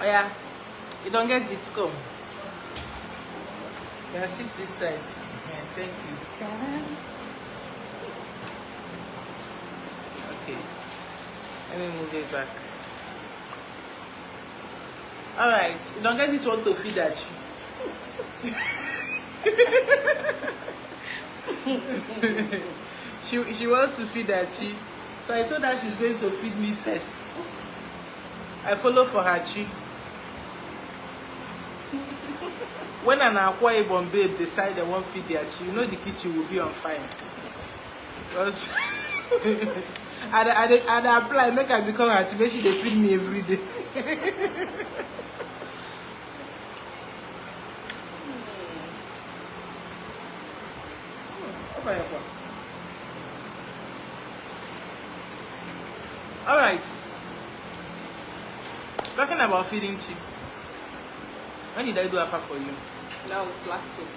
Oh yeah, you don't get it, come. Yeah, sit this side. Yeah, thank you. Okay, let me move it back. All right, you don't get it, want to feed at you. she wants to feed her chi, so I told her she's going to feed me first. I follow for her chi. When an Akwa Ibom babe decide they won't feed their chi, you know the kitchen will be on fire. Because I'd apply, make her become her chi, make sure they feed me every day. All right. Talking about feeding chi. When did I do Afa for you? That was last week.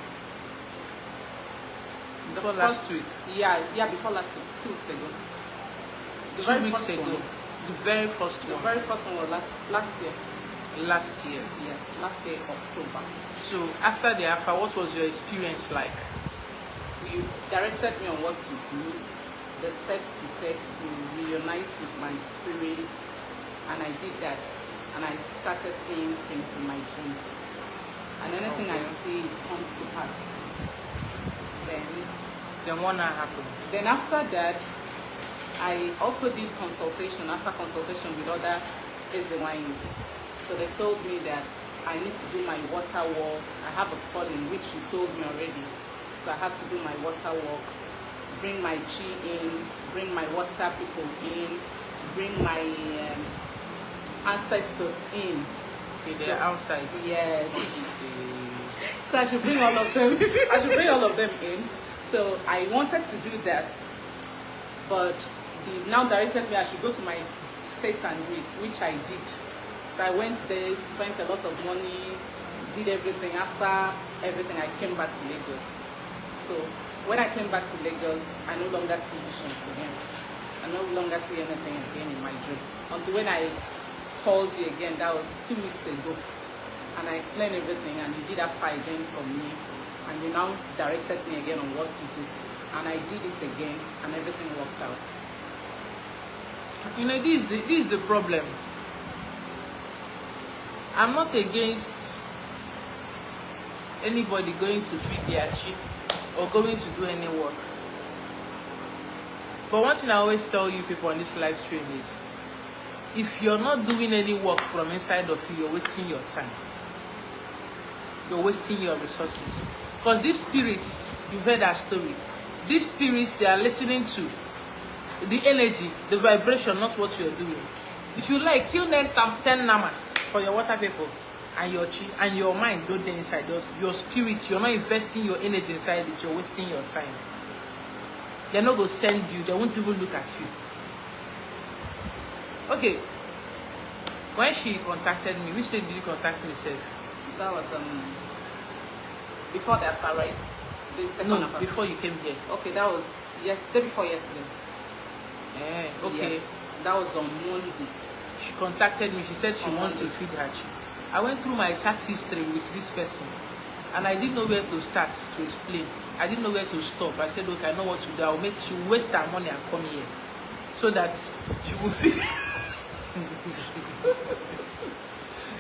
Before last week? Yeah, before last week, 2 weeks ago. 2 weeks ago. The very first one. The very first one was last year. Last year? Yes, last year, October. So, after the Afa, what was your experience like? You directed me on what to do, the steps to take to reunite with my spirit, and I did that. And I started seeing things in my dreams. And anything I see, it comes to pass. Then what happened? Then after that, I also did consultation, after consultation with other Ezewines. So they told me that I need to do my water walk. I have a calling, which you told me already. So I have to do my water walk, bring my chi in, bring my water people in, bring my ancestors in. Okay, they're outside. Yes. So I should bring all of them. I should bring all of them in. So I wanted to do that, but they now directed me I should go to my state and do it, which I did. So I went there, spent a lot of money, did everything. After everything, I came back to Lagos. So when I came back to Lagos, I no longer see visions again. I no longer see anything again in my dream. Until when I called you again, that was 2 weeks ago, and I explained everything, and you did a fight again for me, and you now directed me again on what to do, and I did it again, and everything worked out. You know, this is the problem. I'm not against anybody going to feed their chi or going to do any work, but one thing I always tell you people on this live stream is, if you're not doing any work from inside of you, you're wasting your time. You're wasting your resources. Because these spirits, you've heard our story. These spirits, they are listening to the energy, the vibration, not what you're doing. If you like, kill 10 nama for your water people and your chi and your mind, don't they inside your spirit. You're not investing your energy inside it. You're wasting your time. They're not going to send you. They won't even look at you. Okay, when she contacted me, which day did you contact me, Seth? That was before the Afa, right? The second Afa. Before you came here. Okay, that was day before yesterday. Okay. Yes, that was on Monday. She contacted me. She said she wants to feed her chi. I went through my chat history with this person, and I didn't know where to start to explain. I didn't know where to stop. I said, okay, I know what to do. I'll make she waste her money and come here, so that she will feed.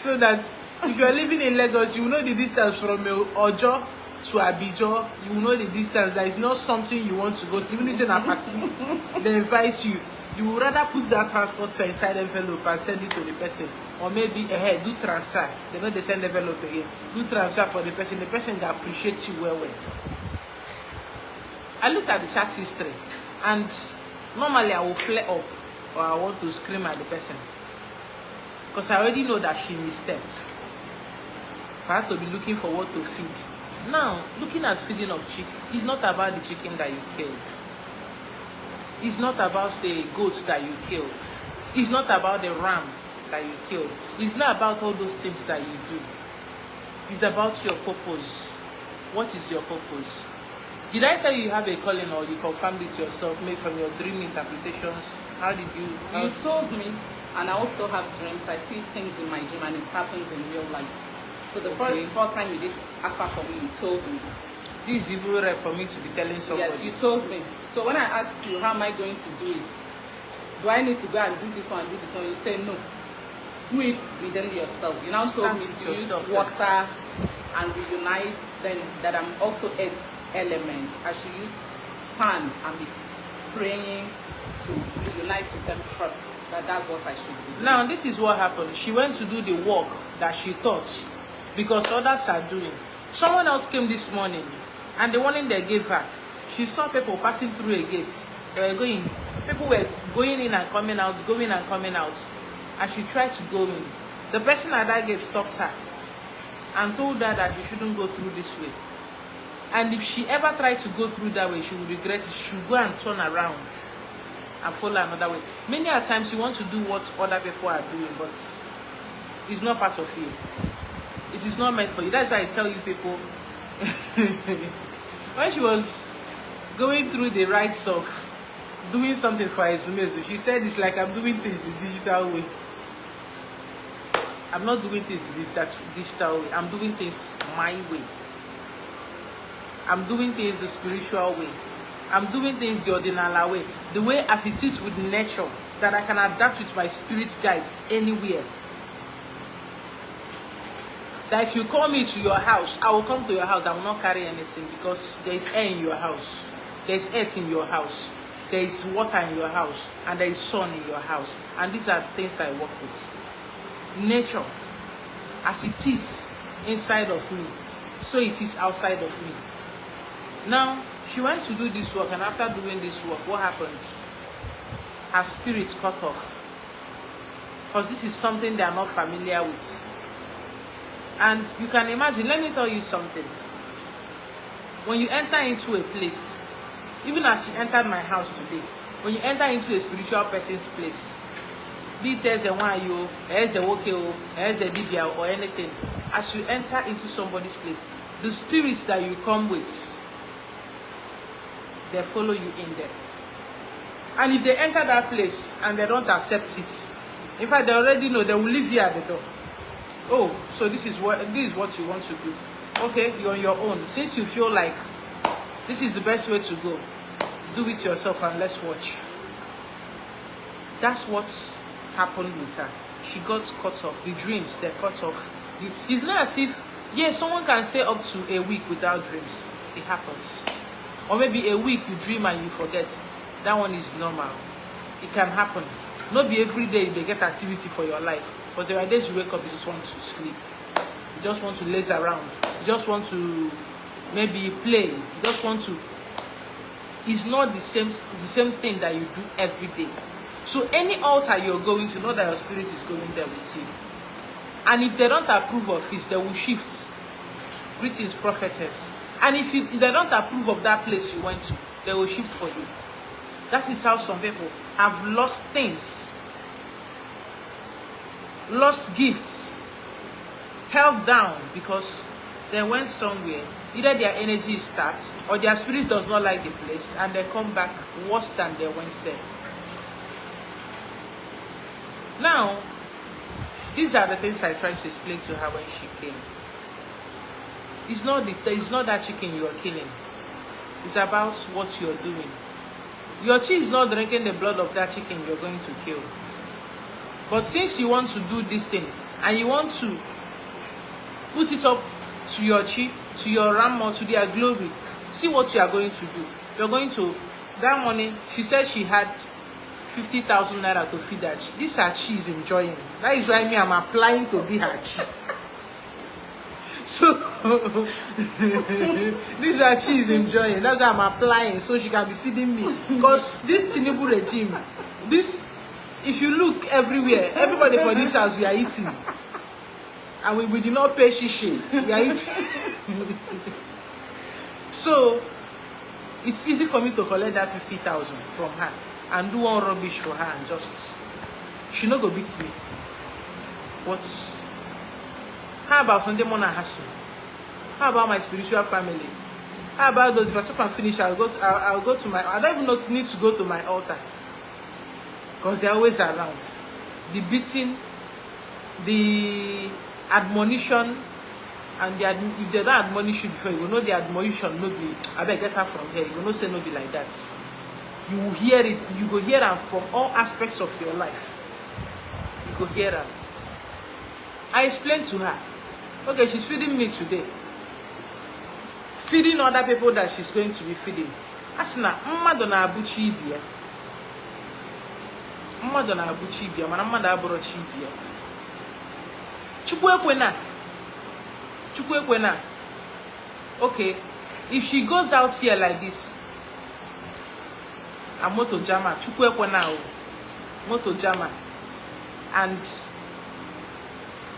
So that if you are living in Lagos, you will know the distance from Ojo to Abijo. You will know the distance. That is not something you want to go to. Even if it's in a party, they invite you. You would rather put that transport fare inside envelope and send it to the person. Or maybe do transfer. They know they send envelope again. Do transfer for the person. The person can appreciate you well. I looked at the chat history, and normally I will flare up or I want to scream at the person, because I already know that she misstepped. I had to be looking for what to feed. Now, looking at feeding of chicken is not about the chicken that you killed. It's not about the goats that you killed. It's not about the ram that you killed. It's not about all those things that you do. It's about your purpose. What is your purpose? Did I tell you have a calling, or you confirmed it yourself, made from your dream interpretations? How did you? You told me And I also have dreams. I see things in my dream and it happens in real life. So the Okay. first time you did Aqua for me, you told me. This is even right for me to be telling somebody. Yes, you told me. So when I asked you, how am I going to do it? Do I need to go and do this one and do this one? You said no. Do it within yourself. You now told me to use water and reunite, then that I'm also earth elements. I should use sand and be praying to reunite with them first. That's what I should do. Now, this is what happened. She went to do the work that she thought because others are doing. Someone else came this morning and the warning they gave her, she saw people passing through a gate. They were going, people were going in and coming out, going and coming out. And she tried to go in. The person at that gate stopped her and told her that you shouldn't go through this way. And if she ever tried to go through that way, she would regret it. She would go and turn around and follow another way. Many a times you want to do what other people are doing, but it's not part of you. It is not meant for you. That's why I tell you people, when she was going through the rites of doing something for Ezumezu, she said it's like I'm doing things the digital way. I'm not doing things the digital way. I'm doing things my way. I'm doing things the spiritual way. I'm doing things the ordinary way. The way as it is with nature, that I can adapt with my spirit guides anywhere. That if you call me to your house, I will come to your house. I will not carry anything because there is air in your house. There is earth in your house. There is water in your house. And there is sun in your house. And these are things I work with. Nature, as it is inside of me, so it is outside of me. Now, she went to do this work, and after doing this work, what happened? Her spirit cut off. Because this is something they are not familiar with. And you can imagine, let me tell you something. When you enter into a place, even as she entered my house today, when you enter into a spiritual person's place, be it as a wanyo, as a wokeo, as a dibia, or anything, as you enter into somebody's place, the spirits that you come with, they follow you in there. And if they enter that place and they don't accept it, in fact, they already know they will leave you at the door. Oh, so this is what you want to do. Okay, you're on your own. Since you feel like this is the best way to go, do it yourself and let's watch. That's what happened with her. She got cut off. The dreams, they're cut off. It's not as if, yes, someone can stay up to a week without dreams. It happens. Or maybe a week you dream and you forget. That one is normal. It can happen. Not be every day you get activity for your life. But there are days you wake up, you just want to sleep. You just want to laze around. You just want to maybe play. You just want to. It's not the same. It's the same thing that you do every day. So any altar you're going to, know that your spirit is going there with you. And if they don't approve of it, they will shift. Greetings, prophetess. And if they don't approve of that place you went to, they will shift for you. That is how some people have lost things, lost gifts, held down because they went somewhere. Either their energy is stacked or their spirit does not like the place and they come back worse than they went there. Now, these are the things I tried to explain to her when she came. It's not that chicken you are killing. It's about what you're doing. Your chi is not drinking the blood of that chicken you're going to kill. But since you want to do this thing and you want to put it up to your chi, to your Rama, to their glory, see what you are going to do. You're going to, that money, she said she had 50,000 naira to feed her chi. This her chi is enjoying. That is why I'm applying to be her chi. So this her chi is enjoying. That's why I'm applying so she can be feeding me. Because this Tinubu regime, this, if you look everywhere, everybody for this house, we are eating. And we did not pay shishi. We are eating. So it's easy for me to collect that 50,000 from her and do one rubbish for her and just, she no go beat me. But how about Sunday morning hustle? How about my spiritual family? How about those? If I chop and finish, I'll go to my, I don't even need to go to my altar because they're always around. the beating, the admonition, and if they don't admonish you before, you will know the admonition no be, I beg get her from here, you will not say no be like that. You will hear it, you go hear them from all aspects of your life. You go hear them. I explained to her, okay, she's feeding me today. Feeding other people that she's going to be feeding. Asina, mmadụ na-abụchi ibia. Mmadụ na-abụchi ibia, mana mmadụ abụrọchi ibia. Chukwu ekwena. Chukwu ekwena. Okay, if she goes out here like this, a moto jama, Chukwu ekwena o. Moto jama. And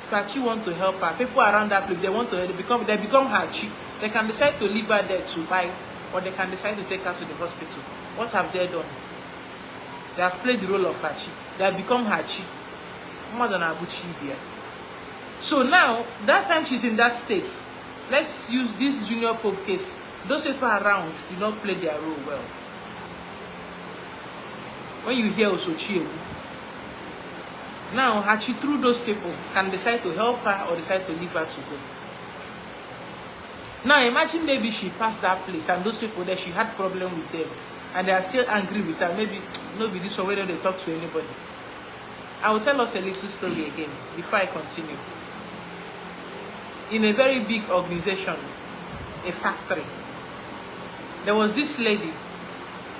Fachi want to help her. People around that place, they want to help, they become her chief. They can decide to leave her there to buy, or they can decide to take her to the hospital. What have they done? They have played the role of her chief. They have become her chief. More than Abuchi here. So now, that time she's in that state, let's use this Junior Pope case. Those people around do not play their role well. When you hear Osochi, now Hachi, through those people, can decide to help her or decide to leave her to go. Now imagine maybe she passed that place and those people there, she had problem with them and they are still angry with her. Maybe nobody this or whether they talk to anybody. I will tell us a little story again before I continue. In a very big organization, a factory, there was this lady.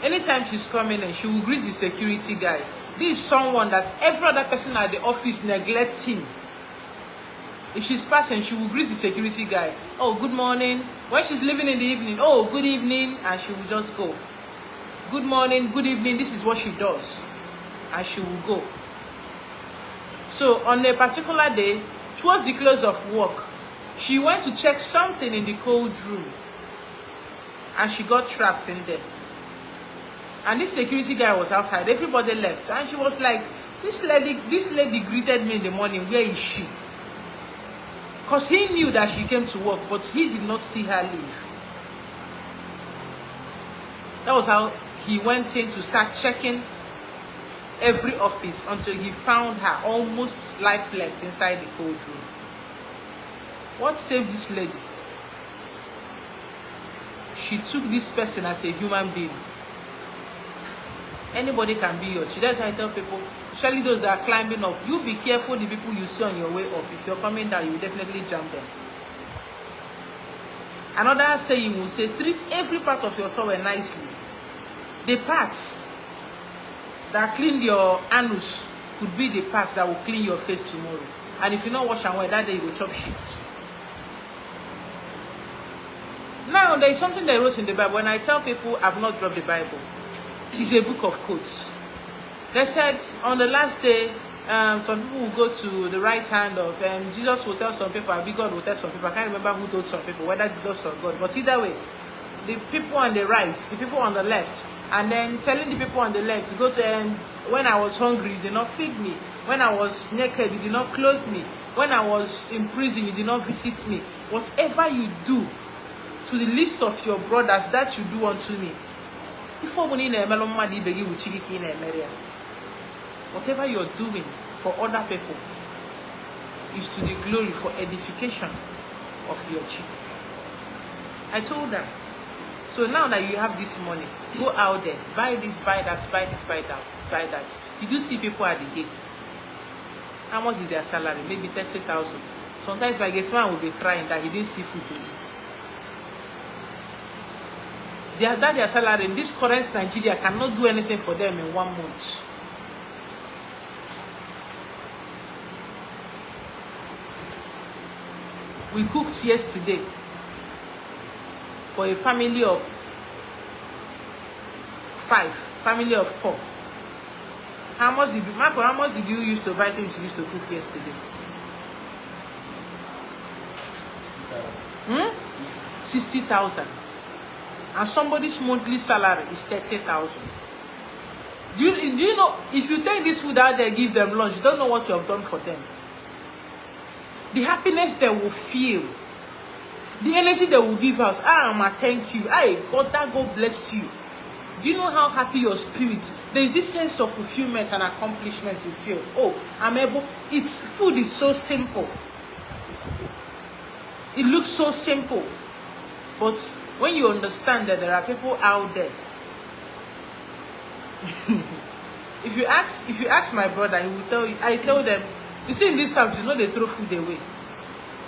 Anytime she's coming in, she will greet the security guy. This is someone that every other person at the office neglects him. If she's passing, she will greet the security guy. Oh, good morning. When she's leaving in the evening, oh, good evening. And she will just go. Good morning, good evening. This is what she does. And she will go. So on a particular day, towards the close of work, she went to check something in the cold room. And she got trapped in there. And this security guy was outside. Everybody left. And she was like, this lady greeted me in the morning. Where is she? Because he knew that she came to work, but he did not see her leave. That was how he went in to start checking every office until he found her almost lifeless inside the cold room. What saved this lady? She took this person as a human being. Anybody can be your chief. That's why I tell people, especially those that are climbing up, you be careful the people you see on your way up. If you're coming down, you will definitely jump them. Another saying will say, treat every part of your towel nicely. The parts that clean your anus could be the parts that will clean your face tomorrow. And if you don't wash and wear, that day you will chop shit. Now, there is something they wrote in the Bible. When I tell people I've not dropped the Bible, it's a book of quotes. They said on the last day, some people will go to the right hand of Jesus will tell some people, God will tell some people. I can't remember who told some people, whether Jesus or God. But either way, the people on the right, the people on the left, and then telling the people on the left, go to when I was hungry, you did not feed me. When I was naked, you did not clothe me. When I was in prison, you did not visit me. Whatever you do to the least of your brothers, that you do unto me. Whatever you're doing for other people is to the glory, for edification of your chief. I told them, so now that you have this money, go out there, buy this, buy that, buy this, buy that, buy that. You do see people at the gates. How much is their salary? Maybe 30,000. Sometimes my gate man will be crying that he didn't see food to eat. Their salary in this current Nigeria cannot do anything for them in 1 month. We cooked yesterday for a family of 5, family of 4. How much did you, Marco, how much did you use to buy things you used to cook yesterday? 60,000. And somebody's monthly salary is 30,000. Do you know, if you take this food out there, give them lunch, you don't know what you have done for them. The happiness they will feel, the energy they will give us. Thank you. God bless you. Do you know how happy your spirit? There is this sense of fulfillment and accomplishment you feel. Oh, I'm able. It's food is so simple. It looks so simple, but when you understand that there are people out there, if you ask my brother, he will tell you. I tell them, you see in this house, you know they throw food away.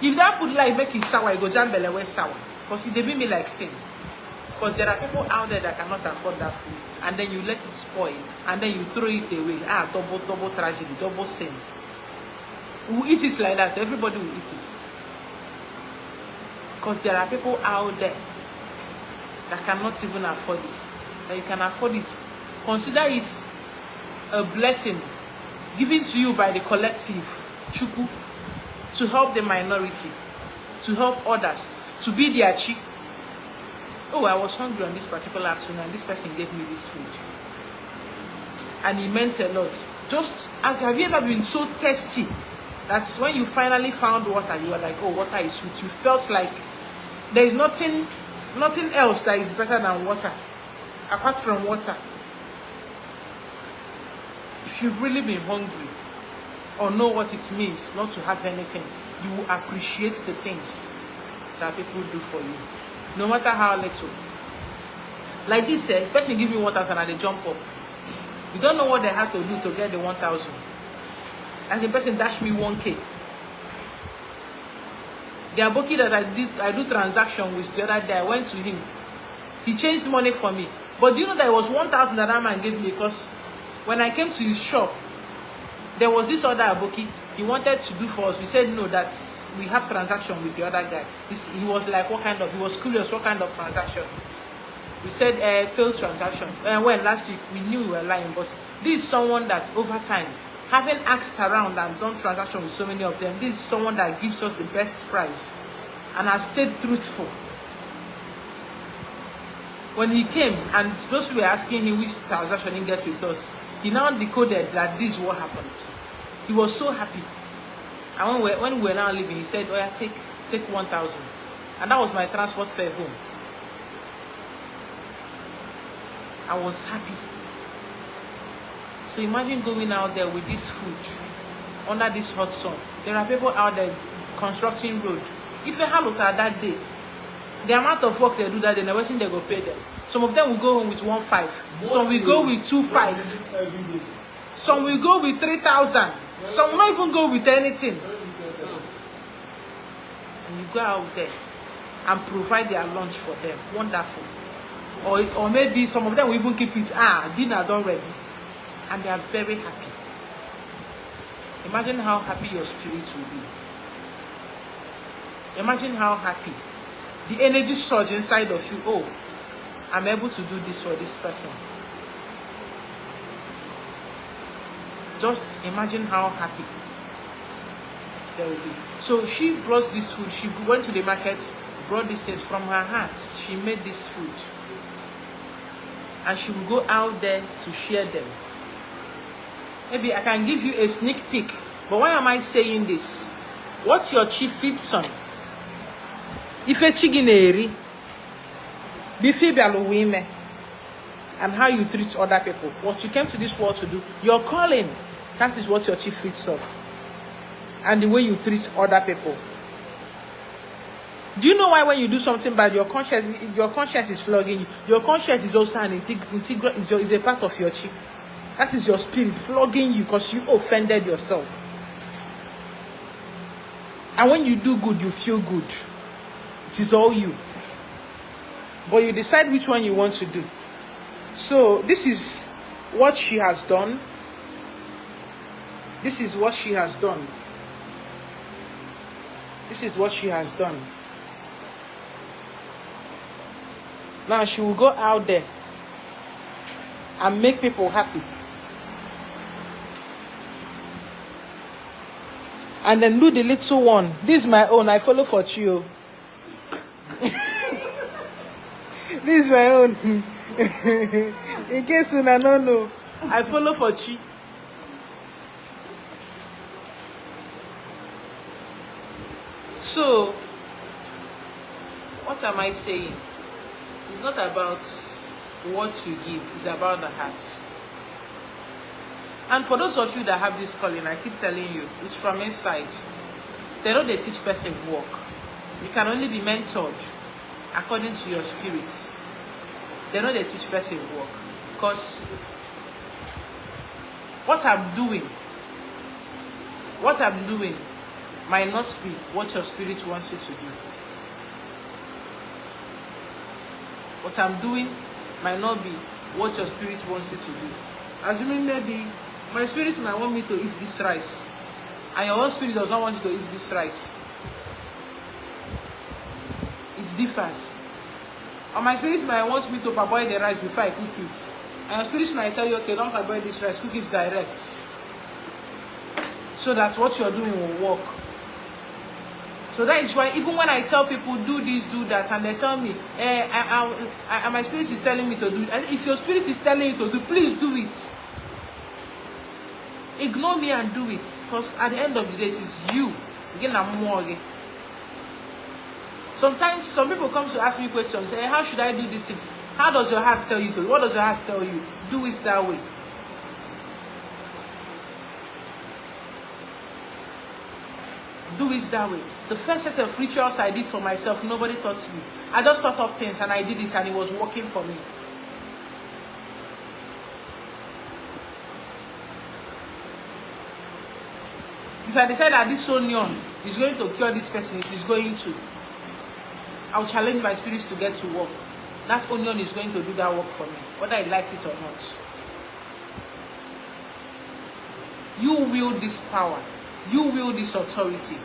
If that food like make it sour, you go jam belle sour, because they be me like sin. Because there are people out there that cannot afford that food, and then you let it spoil, and then you throw it away. Double tragedy, double sin. We will eat it like that. Everybody will eat it. Because there are people out there that cannot even afford it. That you can afford it. Consider it a blessing given to you by the collective, Chukwu, to help the minority, to help others, to be their chi. Oh, I was hungry on this particular afternoon, and this person gave me this food. And it meant a lot. Just, have you ever been so thirsty that when you finally found water, you were like, oh, water is sweet. You felt like there is nothing else that is better than water, apart from water. If you've really been hungry or know what it means not to have anything, you will appreciate the things that people do for you, no matter how little. Like this, person give me 1,000 and they jump up. You don't know what they had to do to get the 1,000. As a person dash me 1K. The aboki that I do transaction with the other day, I went to him. He changed money for me. But do you know that it was 1,000 that man gave me? Because when I came to his shop, there was this other aboki he wanted to do for us. We said no, that we have transaction with the other guy. He was like, he was curious, what kind of transaction? We said failed transaction. When last week we knew we were lying, but this is someone that over time, having asked around and done transaction with so many of them, this is someone that gives us the best price and has stayed truthful. When he came and those who were asking him which transaction he get with us, he now decoded that this is what happened. He was so happy. And when we were now leaving, he said, oh yeah, take 1,000. And that was my transport fare home. I was happy. So imagine going out there with this food under this hot sun. There are people out there constructing road. If you have looked at that day, the amount of work they do that day, never seen they go pay them. Some of them will go home with 1,500. Some will go with 2,500. Some will go with 3,000. Some will not even go with anything. And you go out there and provide their lunch for them. Wonderful. Or maybe some of them will even keep it. Dinner done ready. And they are very happy. Imagine how happy your spirit will be. Imagine how happy. The energy surge inside of you. Oh, I'm able to do this for this person. Just imagine how happy they will be. So she brought this food. She went to the market, brought these things from her heart. She made this food. And she will go out there to share them. Maybe I can give you a sneak peek. But why am I saying this? What's your chief feeds on? Ife chigineri, bife bialuwime, and how you treat other people. What you came to this world to do, your calling, that is what your chief feeds off. And the way you treat other people. Do you know why when you do something bad, your conscience is flogging you? Your conscience is also an integral, is a part of your chi. That is your spirit flogging you because you offended yourself. And when you do good, you feel good. It is all you. But you decide which one you want to do. So this is what she has done. This is what she has done. This is what she has done. Now she will go out there and make people happy. And then do the little one. This is my own. I follow for you. This is my own. In case you don't know, I follow for chi. So, what am I saying? It's not about what you give. It's about the hearts. And for those of you that have this calling, I keep telling you, it's from inside. They know they teach person work. You can only be mentored according to your spirits. They know they teach person work. Because what I'm doing might not be what your spirit wants you to do. What I'm doing might not be what your spirit wants you to do. Assuming maybe my spirit might want me to eat this rice, and your own spirit does not want you to eat this rice. It differs. And my spirit might want me to parboil the rice before I cook it. And your spirit might tell you, okay, don't parboil this rice, cook it direct. So that what you're doing will work. So that is why even when I tell people do this, do that, and they tell me, my spirit is telling me to do it. And if your spirit is telling you to do, please do it. Ignore me and do it. Because at the end of the day, it is you. Again, I'm more again. Sometimes some people come to ask me questions. Hey, how should I do this thing? How does your heart tell you to? What does your heart tell you? Do it that way. Do it that way. The first set of rituals I did for myself, nobody taught me. I just thought up things and I did it and it was working for me. If I decide that this onion is going to cure this person, it is going to. I'll challenge my spirits to get to work. That onion is going to do that work for me, whether I like it or not. You wield this power. You wield this authority.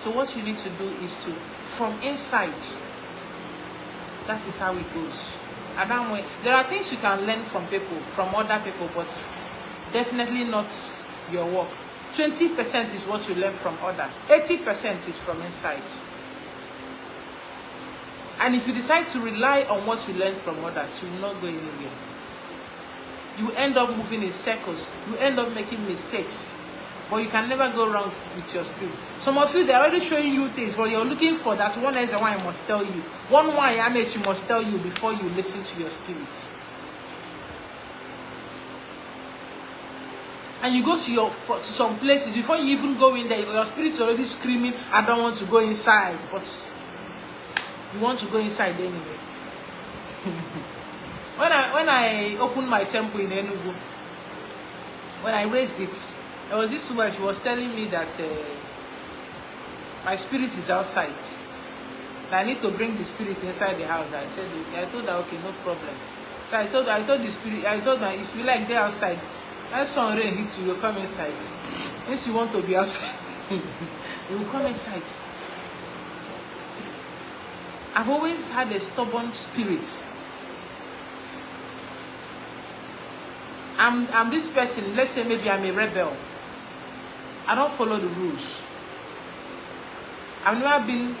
So what you need to do is to, from inside, that is how it goes. And that way, there are things you can learn from people, from other people, but definitely not your work. 20% is what you learn from others. 80% is from inside. And if you decide to rely on what you learn from others, you will not go anywhere. You end up moving in circles. You end up making mistakes. But you can never go wrong with your spirit. Some of you, they're already showing you things, but you're looking for that one reason why I must tell you. One why I made you must tell you before you listen to your spirits. And you go to some places, before you even go in there, your spirit's already screaming, I don't want to go inside. But you want to go inside anyway. When I opened my temple in Enugu, when I raised it, there was this woman, she was telling me that my spirit is outside. That I need to bring the spirit inside the house. I told her, okay, no problem. So I told the spirit, I told her, if you like, they're outside. When sun rain hits you, you'll come inside. If you want to be outside, you will come inside. I've always had a stubborn spirit. I'm this person, let's say maybe I'm a rebel. I don't follow the rules. I've never been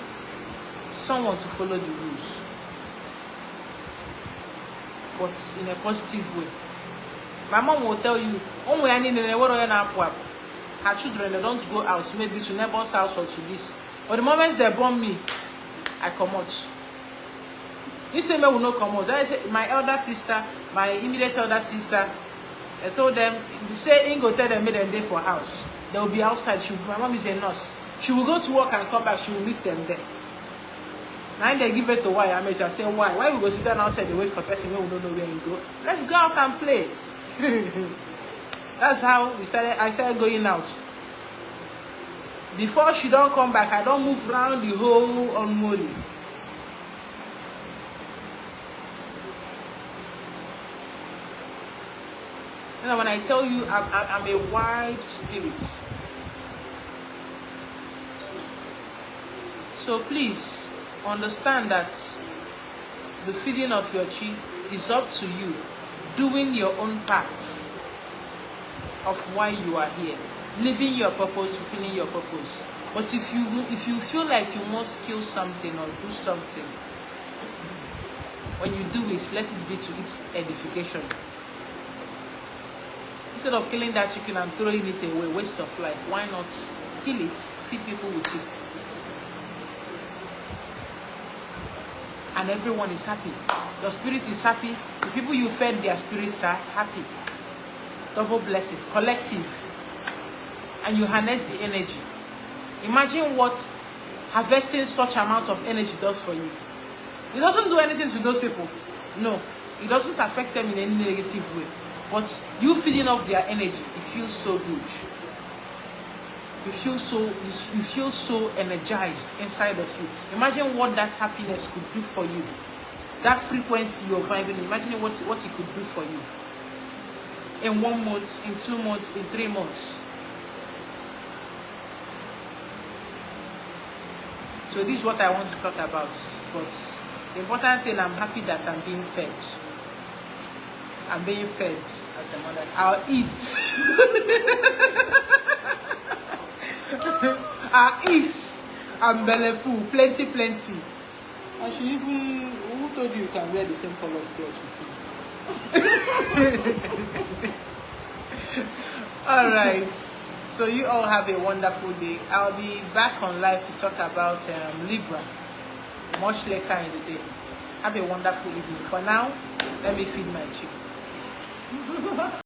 someone to follow the rules. But in a positive way. My mom will tell you, her children, they don't go out, maybe to neighbor's house or to this. But the moment they born me, I come out. You say me will not come out. My elder sister, my immediate elder sister, I told them, say Ingo tell them make them day for house. They will be outside. My mom is a nurse. She will go to work and come back. She will miss them there. Now they give it to why I made. I say why? Why we go sit down outside and wait for person who don't know where you go? Let's go out and play. That's how I started going out. Before she don't come back, I don't move around the whole unholy. And when I tell you I'm a wild spirit. So please understand that the feeding of your chi is up to you, doing your own parts of why you are here, living your purpose, fulfilling your purpose. But if you feel like you must kill something or do something, when you do it, let it be to its edification. Instead of killing that chicken and throwing it away, waste of life, why not kill it, feed people with it? And everyone is happy. Your spirit is happy, people you fed their spirits are happy. Double blessing, collective. And you harness the energy. Imagine what harvesting such amount of energy does for you. It doesn't do anything to those people. No, it doesn't affect them in any negative way. But you feeding off their energy, it feels so good. You feel so energized inside of you. Imagine what that happiness could do for you. That frequency you're vibing, imagine what it could do for you. In 1 month, in 2 months, in 3 months. So this is what I want to talk about. But the important thing, I'm happy that I'm being fed. I'm being fed. As the mother. I'll eat. I'll eat. I'm belly full. Plenty. I should even... Who told you can wear the same color clothes with you? Alright. So you all have a wonderful day. I'll be back on live to talk about Libra much later in the day. Have a wonderful evening. For now, let me feed my chick.